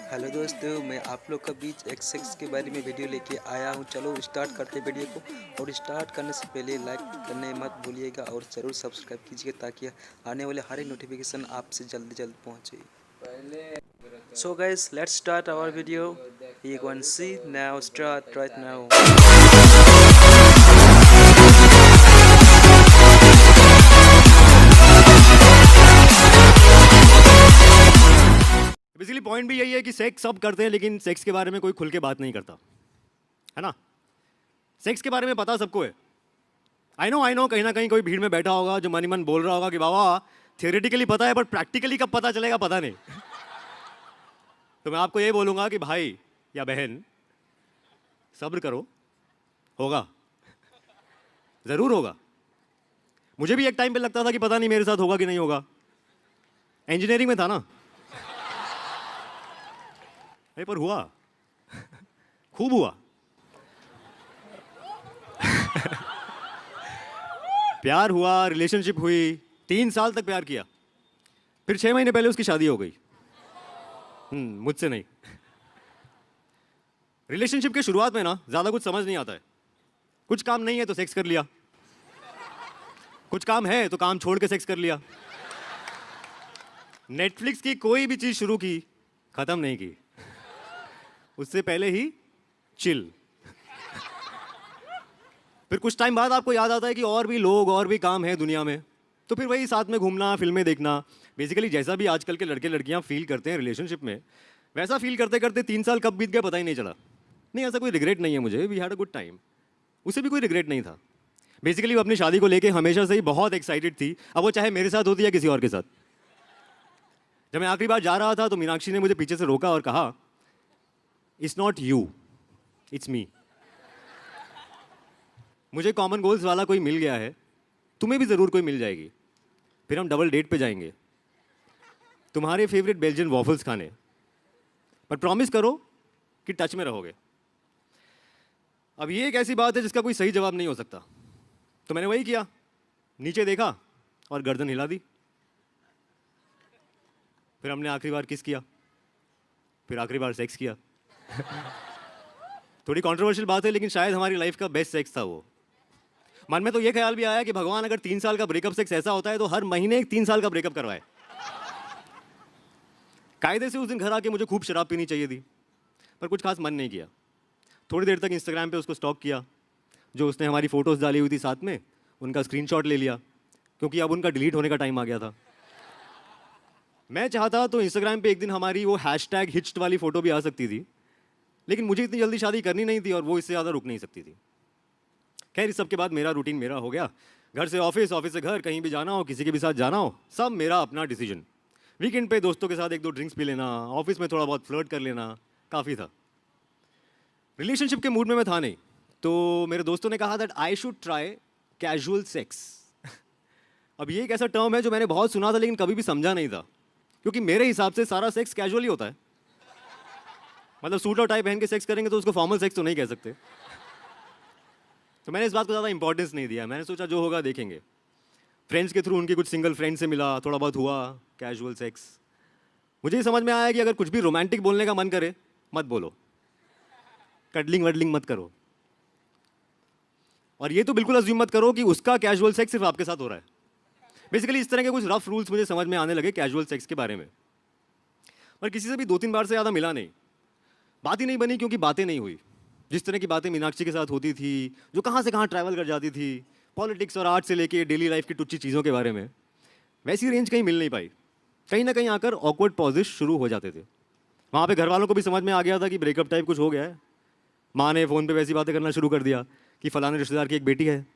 Hello दोस्तों, मैं आप लोग के बीच एक सेक्स के बारे में वीडियो लेके आया हूँ। चलो स्टार्ट करते हैं वीडियो को। और स्टार्ट करने से पहले लाइक करने मत भूलिएगा और ज़रूर सब्सक्राइब कीजिएगा ताकि आने वाले हर एक नोटिफिकेशन आपसे जल्द जल्द पहुँचे। So guys, let's start our video. You can see now, start right now. Basically point भी यही है कि सेक्स सब करते हैं लेकिन सेक्स के बारे में कोई खुल के बात नहीं करता है ना। सेक्स के बारे में पता सबको है। आई नो कहीं ना कहीं कोई भीड़ में बैठा होगा जो मन ही मन बोल रहा होगा कि बाबा थियोरेटिकली पता है पर प्रैक्टिकली कब पता चलेगा पता नहीं। तो मैं आपको ये बोलूंगा कि भाई या बहन सब्र करो, होगा, जरूर होगा। मुझे भी एक टाइम पे लगता था कि पता नहीं मेरे साथ होगा कि नहीं होगा। इंजीनियरिंग में था ना, पर हुआ खूब हुआ। प्यार हुआ, रिलेशनशिप हुई, 3 साल तक प्यार किया, फिर 6 महीने पहले उसकी शादी हो गई। मुझसे नहीं। रिलेशनशिप के शुरुआत में ना ज्यादा कुछ समझ नहीं आता है। कुछ काम नहीं है तो सेक्स कर लिया, कुछ काम है तो काम छोड़ के सेक्स कर लिया। नेटफ्लिक्स की कोई भी चीज शुरू की, खत्म नहीं की, उससे पहले ही चिल। फिर कुछ टाइम बाद आपको याद आता है कि और भी लोग और भी काम है दुनिया में, तो फिर वही साथ में घूमना, फिल्में देखना। बेसिकली जैसा भी आजकल के लड़के लड़कियां फील करते हैं रिलेशनशिप में, वैसा फील करते करते 3 साल कब बीत गए पता ही नहीं चला। नहीं, ऐसा कोई रिग्रेट नहीं है मुझे, we had a good time. उसे भी कोई रिग्रेट नहीं था। बेसिकली वो अपनी शादी को लेके हमेशा से ही बहुत एक्साइटेड थी, अब वो चाहे मेरे साथ होती या किसी और के साथ। जब मैं आखिरी बार जा रहा था तो मीनाक्षी ने मुझे पीछे से रोका और कहा, it's not you, it's me. मुझे कॉमन गोल्स वाला कोई मिल गया है, तुम्हें भी जरूर कोई मिल जाएगी। फिर हम डबल डेट पे जाएंगे, तुम्हारे फेवरेट बेल्जियन वॉफल्स खाने, पर प्रॉमिस करो कि टच में रहोगे। अब ये एक ऐसी बात है जिसका कोई सही जवाब नहीं हो सकता, तो मैंने वही किया, नीचे देखा और गर्दन हिला दी। फिर हमने आखिरी बार किस किया, फिर आखिरी बार सेक्स किया। थोड़ी कंट्रोवर्शियल बात है लेकिन शायद हमारी लाइफ का बेस्ट सेक्स था वो। मन में तो ये ख्याल भी आया कि भगवान अगर 3 साल का ब्रेकअप सेक्स ऐसा होता है तो हर महीने एक 3 साल का ब्रेकअप करवाए। कायदे से उस दिन घर आके मुझे खूब शराब पीनी चाहिए थी, पर कुछ खास मन नहीं किया। थोड़ी देर तक इंस्टाग्राम पे उसको स्टॉक किया, जो उसने हमारी फोटोज डाली हुई थी साथ में उनका स्क्रीनशॉट ले लिया, क्योंकि अब उनका डिलीट होने का टाइम आ गया था। मैं चाहता तो इंस्टाग्राम पे एक दिन हमारी वो हैशटैग हिच्ड वाली फोटो भी आ सकती थी, लेकिन मुझे इतनी जल्दी शादी करनी नहीं थी और वो इससे ज़्यादा रुक नहीं सकती थी। खैर, इस सब के बाद मेरा रूटीन मेरा हो गया। घर से ऑफिस, ऑफिस से घर, कहीं भी जाना हो, किसी के भी साथ जाना हो, सब मेरा अपना डिसीजन। वीकेंड पे दोस्तों के साथ 1-2 ड्रिंक्स पी लेना, ऑफिस में थोड़ा बहुत फ्लर्ट कर लेना, काफ़ी था। रिलेशनशिप के मूड में मैं था नहीं, तो मेरे दोस्तों ने कहा that I should try casual sex. अब ये एक ऐसा टर्म है जो मैंने बहुत सुना था लेकिन कभी भी समझा नहीं था, क्योंकि मेरे हिसाब से सारा सेक्स कैजुअल ही होता है। मतलब सूट और टाई पहन के सेक्स करेंगे तो उसको फॉर्मल सेक्स तो नहीं कह सकते। तो मैंने इस बात को ज़्यादा इंपॉर्टेंस नहीं दिया। मैंने सोचा जो होगा देखेंगे। फ्रेंड्स के थ्रू उनके कुछ सिंगल फ्रेंड से मिला, थोड़ा बहुत हुआ कैजुअल सेक्स। मुझे ये समझ में आया कि अगर कुछ भी रोमांटिक बोलने का मन करे मत बोलो, कडलिंग वडलिंग मत करो, और ये तो बिल्कुल अज्यूम मत करो कि उसका कैजुअल सेक्स सिर्फ आपके साथ हो रहा है। बेसिकली इस तरह के कुछ रफ रूल्स मुझे समझ में आने लगे कैजुअल सेक्स के बारे में। पर किसी से भी 2-3 बार से ज़्यादा मिला नहीं, बात ही नहीं बनी, क्योंकि बातें नहीं हुई। जिस तरह की बातें मीनाक्षी के साथ होती थी, जो कहाँ से कहाँ ट्रैवल कर जाती थी, पॉलिटिक्स और आर्ट से लेके डेली लाइफ की टुच्ची चीज़ों के बारे में, वैसी रेंज कहीं मिल नहीं पाई। कहीं ना कहीं आकर ऑकवर्ड पॉजेस शुरू हो जाते थे। वहाँ पे घर वालों को भी समझ में आ गया था कि ब्रेकअप टाइप कुछ हो गया है। माँ ने फ़ोन पे वैसी बातें करना शुरू कर दिया कि फलाने रिश्तेदार की एक बेटी है,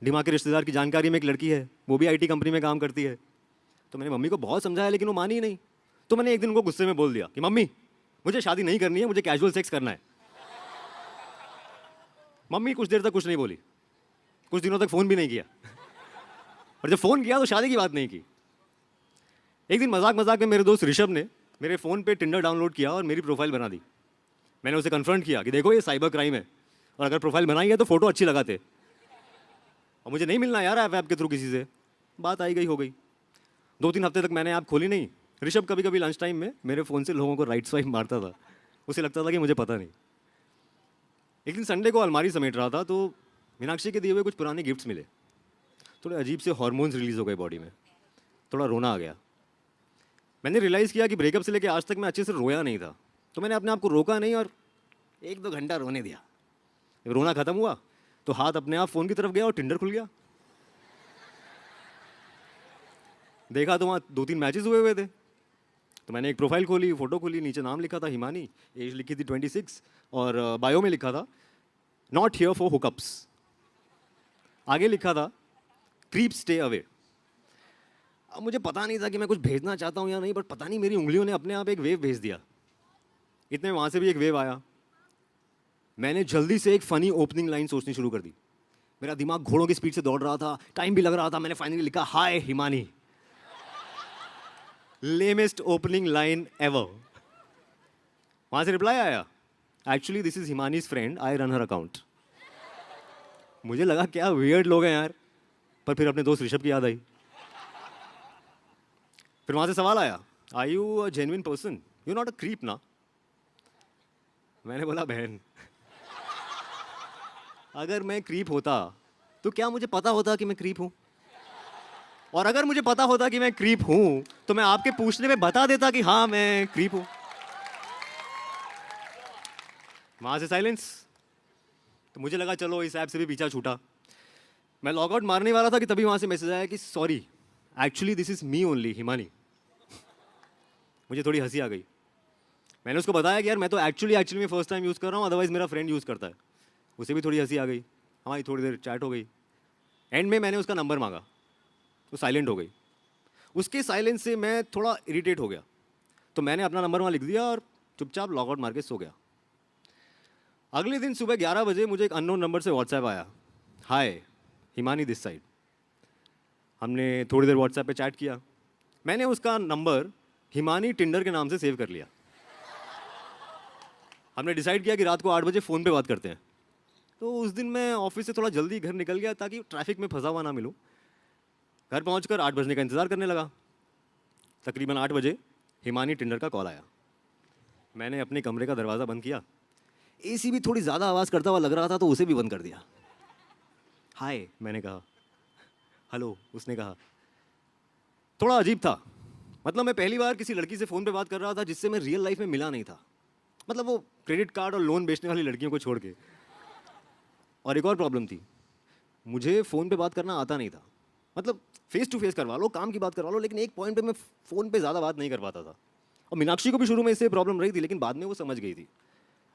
डिमा के रिश्तेदार की जानकारी में एक लड़की है, वो भी IT कंपनी में काम करती है। तो मैंने मम्मी को बहुत समझाया लेकिन वो मानी ही नहीं। तो मैंने एक दिन उनको गुस्से में बोल दिया कि मम्मी, मुझे शादी नहीं करनी है, मुझे कैजुअल सेक्स करना है। मम्मी कुछ देर तक कुछ नहीं बोली, कुछ दिनों तक फ़ोन भी नहीं किया, और जब फ़ोन किया तो शादी की बात नहीं की। एक दिन मजाक मजाक में मेरे दोस्त ऋषभ ने मेरे फ़ोन पे टिंडर डाउनलोड किया और मेरी प्रोफाइल बना दी। मैंने उसे कन्फ्रंट किया कि देखो ये साइबर क्राइम है, और अगर प्रोफाइल बनाई है तो फ़ोटो अच्छी लगाते, और मुझे नहीं मिलना यार ऐप के थ्रू किसी से। बात आई गई हो गई। 2-3 हफ्ते तक मैंने ऐप खोली नहीं, ऋषभ कभी कभी लंच टाइम में मेरे फ़ोन से लोगों को राइट स्वाइप मारता था, उसे लगता था कि मुझे पता नहीं। एक दिन संडे को अलमारी समेट रहा था तो मीनाक्षी के दिए हुए कुछ पुराने गिफ्ट्स मिले। थोड़े अजीब से हार्मोन्स रिलीज़ हो गए बॉडी में, थोड़ा रोना आ गया। मैंने रियलाइज़ किया कि ब्रेकअप से लेकर आज तक मैं अच्छे से रोया नहीं था, तो मैंने अपने आप को रोका नहीं और 1-2 घंटा रोने दिया। जब रोना ख़त्म हुआ तो हाथ अपने आप फ़ोन की तरफ गया और टिंडर खुल गया। देखा तो वहाँ 2-3 मैचेस हुए थे। तो मैंने एक प्रोफाइल खोली, फ़ोटो खोली, नीचे नाम लिखा था हिमानी, एज लिखी थी 26 और बायो में लिखा था नॉट हियर फॉर हुकअप्स। आगे लिखा था क्रीप स्टे अवे। अब मुझे पता नहीं था कि मैं कुछ भेजना चाहता हूँ या नहीं, बट पता नहीं मेरी उंगलियों ने अपने आप एक वेव भेज दिया। इतने में वहाँ से भी एक वेव आया। मैंने जल्दी से एक फ़नी ओपनिंग लाइन सोचनी शुरू कर दी। मेरा दिमाग घोड़ों की स्पीड से दौड़ रहा था, टाइम भी लग रहा था। मैंने फाइनली लिखा hi Himani. Lamest opening line ever. वहाँ से रिप्लाई आया actually this is Himani's friend, I run her account. मुझे लगा क्या वियर्ड लोग हैं यार, पर फिर अपने दोस्त ऋषभ की याद आई। फिर वहाँ से सवाल आया are you a genuine person, you not a creep ना। मैंने बोला बहन अगर मैं क्रीप होता तो क्या मुझे पता होता कि मैं क्रीप हूँ? और अगर मुझे पता होता कि मैं क्रीप हूँ तो मैं आपके पूछने पे बता देता कि हाँ मैं क्रीप हूँ। वहाँ से साइलेंस। तो मुझे लगा चलो इस ऐप से भी पीछा छूटा। मैं लॉग आउट मारने वाला था कि तभी वहाँ से मैसेज आया कि sorry actually this is me only Himani. मुझे थोड़ी हंसी आ गई। मैंने उसको बताया कि यार मैं तो एक्चुअली में फर्स्ट टाइम यूज़ कर रहा हूँ, अदरवाइज़ मेरा फ्रेंड यूज़ करता है। उसे भी थोड़ी हंसी आ गई, हमारी थोड़ी देर चैट हो गई। एंड में मैंने उसका नंबर मांगा, वो साइलेंट हो गई। उसके साइलेंस से मैं थोड़ा इरिटेट हो गया, तो मैंने अपना नंबर वहाँ लिख दिया और चुपचाप लॉग आउट मार के सो गया। अगले दिन सुबह 11 बजे मुझे एक अननोन नंबर से व्हाट्सएप आया, हाय हिमानी दिस साइड। हमने थोड़ी देर व्हाट्सएप पे चैट किया। मैंने उसका नंबर हिमानी टिंडर के नाम से सेव कर लिया। हमने डिसाइड किया कि रात को 8 बजे फ़ोन पे बात करते हैं। तो उस दिन मैं ऑफिस से थोड़ा जल्दी घर निकल गया ताकि ट्रैफिक में फंसा हुआ ना मिलूँ। घर पहुंचकर 8 बजने का इंतज़ार करने लगा। तकरीबन 8 बजे हिमानी टिंडर का कॉल आया। मैंने अपने कमरे का दरवाज़ा बंद किया। एसी भी थोड़ी ज़्यादा आवाज़ करता हुआ लग रहा था तो उसे भी बंद कर दिया। हाय मैंने कहा, हेलो उसने कहा। थोड़ा अजीब था, मतलब मैं पहली बार किसी लड़की से फ़ोन पे बात कर रहा था जिससे मैं रियल लाइफ में मिला नहीं था, मतलब वो क्रेडिट कार्ड और लोन बेचने वाली लड़कियों को छोड़ के। और एक और प्रॉब्लम थी, मुझे फ़ोन पे बात करना आता नहीं था। मतलब फेस टू फेस करवा लो, काम की बात करवा लो, लेकिन एक पॉइंट पे मैं फ़ोन पे ज़्यादा बात नहीं कर पाता था। और मीनाक्षी को भी शुरू में इससे प्रॉब्लम रही थी, लेकिन बाद में वो समझ गई थी।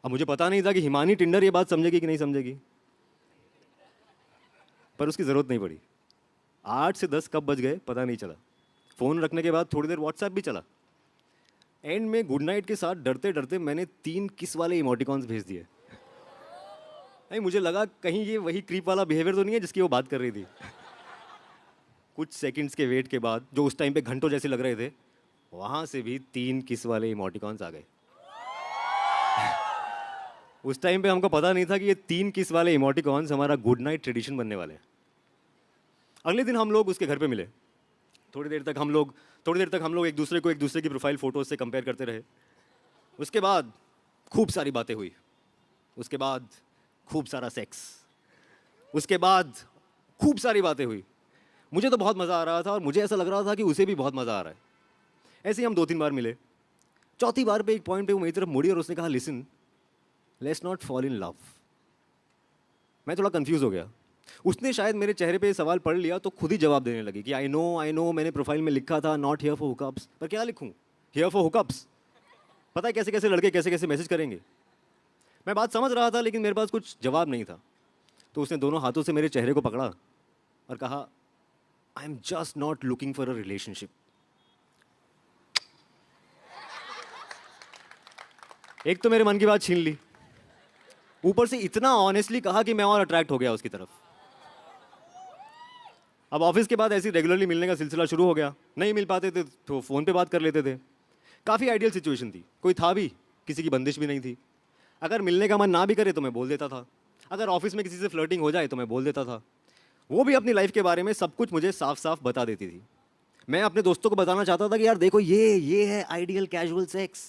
अब मुझे पता नहीं था कि हिमानी टिंडर ये बात समझेगी कि नहीं समझेगी, पर उसकी ज़रूरत नहीं पड़ी। 8 से 10 कब बज गए पता नहीं चला। फ़ोन रखने के बाद थोड़ी देर व्हाट्सएप भी चला। एंड में गुड नाइट के साथ डरते डरते मैंने 3 किस वाले इमोटिकॉन्स भेज दिए। नहीं, मुझे लगा कहीं ये वही क्रीप वाला बिहेवियर तो नहीं है जिसकी वो बात कर रही थी। कुछ सेकंड्स के वेट के बाद, जो उस टाइम पे घंटों जैसे लग रहे थे, वहाँ से भी 3 किस वाले इमोटिकॉन्स आ गए। उस टाइम पे हमको पता नहीं था कि ये 3 किस वाले इमोटिकॉन्स हमारा गुड नाइट ट्रेडिशन बनने वाले हैं। अगले दिन हम लोग उसके घर पे मिले। थोड़ी देर तक हम लोग एक दूसरे की प्रोफाइल फ़ोटोज से कंपेयर करते रहे। उसके बाद खूब सारी बातें हुई। उसके बाद खूब सारा सेक्स। उसके बाद खूब सारी बातें हुई। मुझे तो बहुत मज़ा आ रहा था और मुझे ऐसा लग रहा था कि उसे भी बहुत मज़ा आ रहा है। ऐसे ही हम 2-3 बार मिले। चौथी बार पे एक पॉइंट पे वो मेरी तरफ मुड़ी और उसने कहा listen, let's not fall in love. मैं थोड़ा कंफ्यूज हो गया। उसने शायद मेरे चेहरे पे सवाल पढ़ लिया तो खुद ही जवाब देने लगी कि आई नो मैंने प्रोफाइल में लिखा था नॉट हियर फॉर हुकअप्स, पर क्या लिखूं, हियर फॉर हुकअप्स। पता है कैसे कैसे लड़के कैसे कैसे मैसेज करेंगे। मैं बात समझ रहा था लेकिन मेरे पास कुछ जवाब नहीं था। तो उसने दोनों हाथों से मेरे चेहरे को पकड़ा और कहा I am just not looking for a relationship. एक तो मेरे मन की बात छीन ली, ऊपर से इतना ऑनेस्टली कहा कि मैं और अट्रैक्ट हो गया उसकी तरफ। अब ऑफिस के बाद ऐसी रेगुलरली मिलने का सिलसिला शुरू हो गया। नहीं मिल पाते थे तो फ़ोन पे बात कर लेते थे। काफ़ी आइडियल सिचुएशन थी, कोई था भी, किसी की बंदिश भी नहीं थी। अगर मिलने का मन ना भी करे तो मैं बोल देता था। अगर ऑफिस में किसी से फ्लर्टिंग हो जाए तो मैं बोल देता था। वो भी अपनी लाइफ के बारे में सब कुछ मुझे साफ साफ बता देती थी। मैं अपने दोस्तों को बताना चाहता था कि यार देखो ये है आइडियल कैजुअल सेक्स।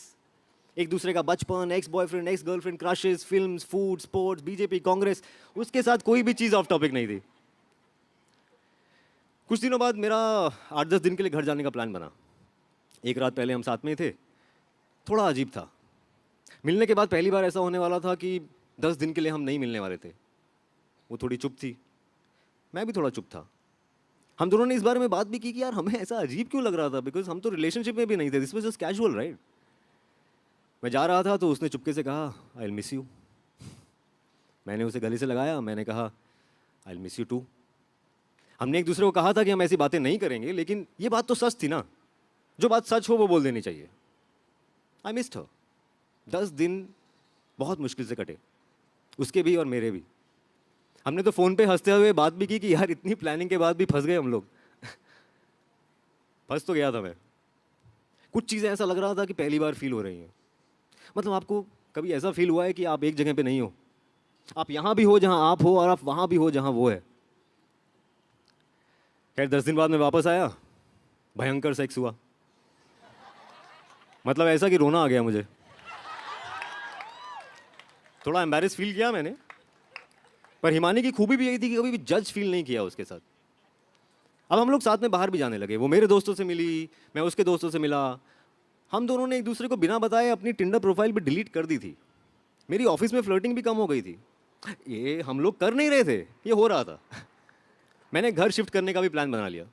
एक दूसरे का बचपन, ex boyfriend, ex girlfriend, crushes, films, food, sports, BJP, Congress, उसके साथ कोई भी चीज़ ऑफ टॉपिक नहीं थी। कुछ दिनों बाद मेरा 8-10 दिन के लिए घर जाने का प्लान बना। एक रात पहले हम साथ में ही थे। थोड़ा अजीब था। मिलने के बाद पहली बार ऐसा होने वाला था कि 10 दिन के लिए हम नहीं मिलने वाले थे। वो थोड़ी चुप थी, मैं भी थोड़ा चुप था। हम दोनों ने इस बारे में बात भी की कि यार हमें ऐसा अजीब क्यों लग रहा था, बिकॉज हम तो रिलेशनशिप में भी नहीं थे, this was just casual, right. मैं जा रहा था तो उसने चुपके से कहा आई विल मिस यू। मैंने उसे गले से लगाया, मैंने कहा I will miss you too. हमने एक दूसरे को कहा था कि हम ऐसी बातें नहीं करेंगे, लेकिन ये बात तो सच थी ना, जो बात सच हो वो बोल देनी चाहिए। आई मिस्ड हर। 10 दिन बहुत मुश्किल से कटे, उसके भी और मेरे भी। हमने तो फ़ोन पे हंसते हुए बात भी की कि यार इतनी प्लानिंग के बाद भी फंस गए हम लोग। फंस तो गया था मैं। कुछ चीज़ें ऐसा लग रहा था कि पहली बार फील हो रही हैं। मतलब आपको कभी ऐसा फील हुआ है कि आप एक जगह पे नहीं हो, आप यहाँ भी हो जहाँ आप हो और आप वहाँ भी हो जहाँ वो है। खैर 10 दिन बाद मैं वापस आया, भयंकर सेक्स हुआ। मतलब ऐसा कि रोना आ गया मुझे। थोड़ा एम्बैरेस फील किया मैंने, पर हिमानी की खूबी भी यही थी कि कभी भी जज फील नहीं किया उसके साथ। अब हम लोग साथ में बाहर भी जाने लगे, वो मेरे दोस्तों से मिली, मैं उसके दोस्तों से मिला। हम दोनों ने एक दूसरे को बिना बताए अपनी टिंडर प्रोफाइल भी डिलीट कर दी थी। मेरी ऑफिस में फ्लर्टिंग भी कम हो गई थी। ये हम लोग कर नहीं रहे थे, ये हो रहा था। मैंने घर शिफ्ट करने का भी प्लान बना लिया।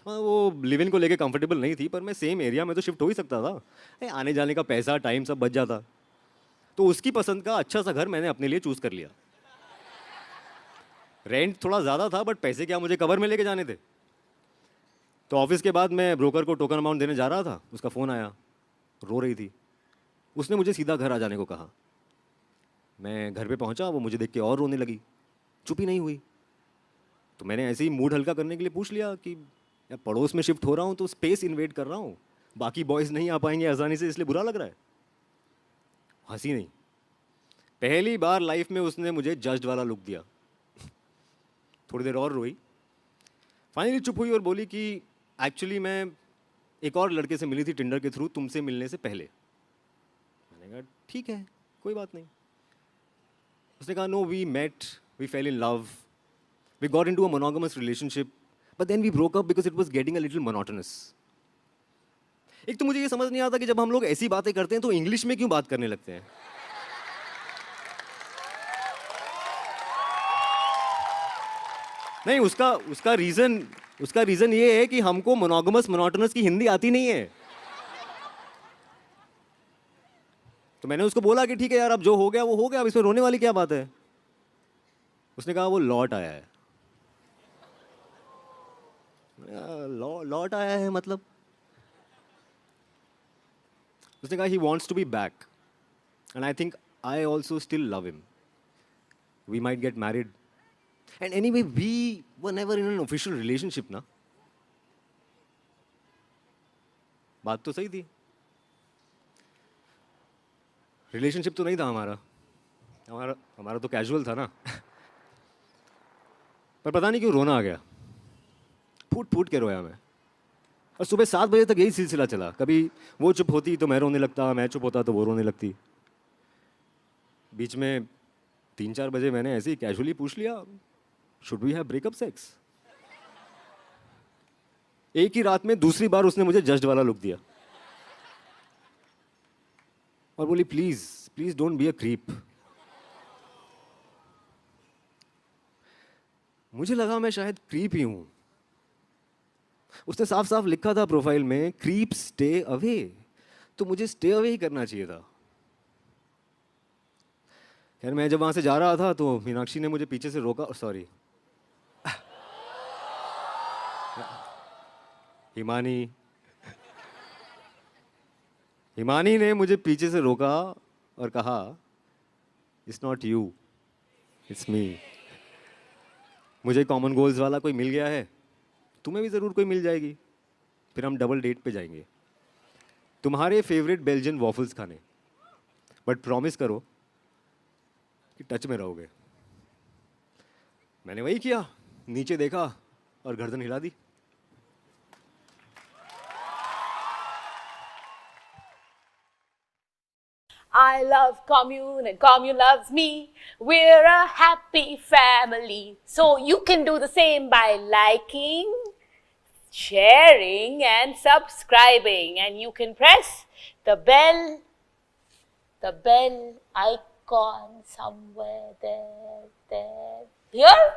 हाँ, वो लिव इन को लेके कंफर्टेबल नहीं थी, पर मैं सेम एरिया में तो शिफ्ट हो ही सकता था। आने जाने का पैसा, टाइम सब बच जाता। तो उसकी पसंद का अच्छा सा घर मैंने अपने लिए चूज़ कर लिया। रेंट थोड़ा ज़्यादा था, बट पैसे क्या मुझे कवर में लेके जाने थे। तो ऑफिस के बाद मैं ब्रोकर को टोकन अमाउंट देने जा रहा था, उसका फ़ोन आया। रो रही थी। उसने मुझे सीधा घर आ जाने को कहा। मैं घर पे पहुंचा, वो मुझे देख के और रोने लगी, चुप ही नहीं हुई। तो मैंने ऐसे ही मूड हल्का करने के लिए पूछ लिया कि यार पड़ोस में शिफ्ट हो रहा हूँ तो स्पेस इन्वेट कर रहा हूँ, बाकी बॉयज़ नहीं आ पाएंगे आसानी से, इसलिए बुरा लग रहा है। हंसी नहीं। पहली बार लाइफ में उसने मुझे जज्ड वाला लुक दिया। थोड़ी देर और रोई, फाइनली चुप हुई और बोली कि एक्चुअली मैं एक और लड़के से मिली थी टिंडर के थ्रू, तुमसे मिलने से पहले। मैंने कहा ठीक है, कोई बात नहीं। उसने कहा no, we met, we fell in love, we got into a monogamous relationship, but then we broke up because it was getting a little monotonous. एक तो मुझे ये समझ नहीं आता कि जब हम लोग ऐसी बातें करते हैं तो इंग्लिश में क्यों बात करने लगते हैं। नहीं, उसका रीजन ये है कि हमको मोनोगमस मोनोटोनस की हिंदी आती नहीं है। तो मैंने उसको बोला कि ठीक है यार, अब जो हो गया वो हो गया, अब इसमें रोने वाली क्या बात है। उसने कहा वो लौट आया है। लौट आया है मतलब? उसने कहा he wants to be back and I think I also still love him, we might get married and anyway we were never in an official relationship ना। बात तो सही थी, रिलेशनशिप तो नहीं था हमारा हमारा हमारा तो कैजुअल था ना। पर पता नहीं क्यों रोना आ गया, फूट फूट के रोया मैं। और सुबह 7 बजे तक यही सिलसिला चला, कभी वो चुप होती तो मैं रोने लगता, मैं चुप होता तो वो रोने लगती। बीच में 3-4 बजे मैंने ऐसे ही कैजुअली पूछ लिया should we have breakup sex. एक ही रात में दूसरी बार उसने मुझे जज्ड वाला लुक दिया और बोली please please don't be a creep. मुझे लगा मैं शायद क्रीप ही हूं। उसने साफ साफ लिखा था प्रोफाइल में क्रीप स्टे अवे, तो मुझे स्टे अवे ही करना चाहिए था। खैर मैं जब वहां से जा रहा था तो मीनाक्षी ने मुझे पीछे से रोका, सॉरी हिमानी हिमानी ने मुझे पीछे से रोका और कहा it's not you, it's me. मुझे कॉमन गोल्स वाला कोई मिल गया है, तुम्हें भी ज़रूर कोई मिल जाएगी, फिर हम डबल डेट पे जाएंगे तुम्हारे फेवरेट बेल्जियन वॉफल्स खाने, बट प्रॉमिस करो कि टच में रहोगे। मैंने वही किया, नीचे देखा और गर्दन हिला दी। I love commune and commune loves me. We're a happy family. So you can do the same by liking, sharing and subscribing, and you can press the bell icon somewhere there. Here?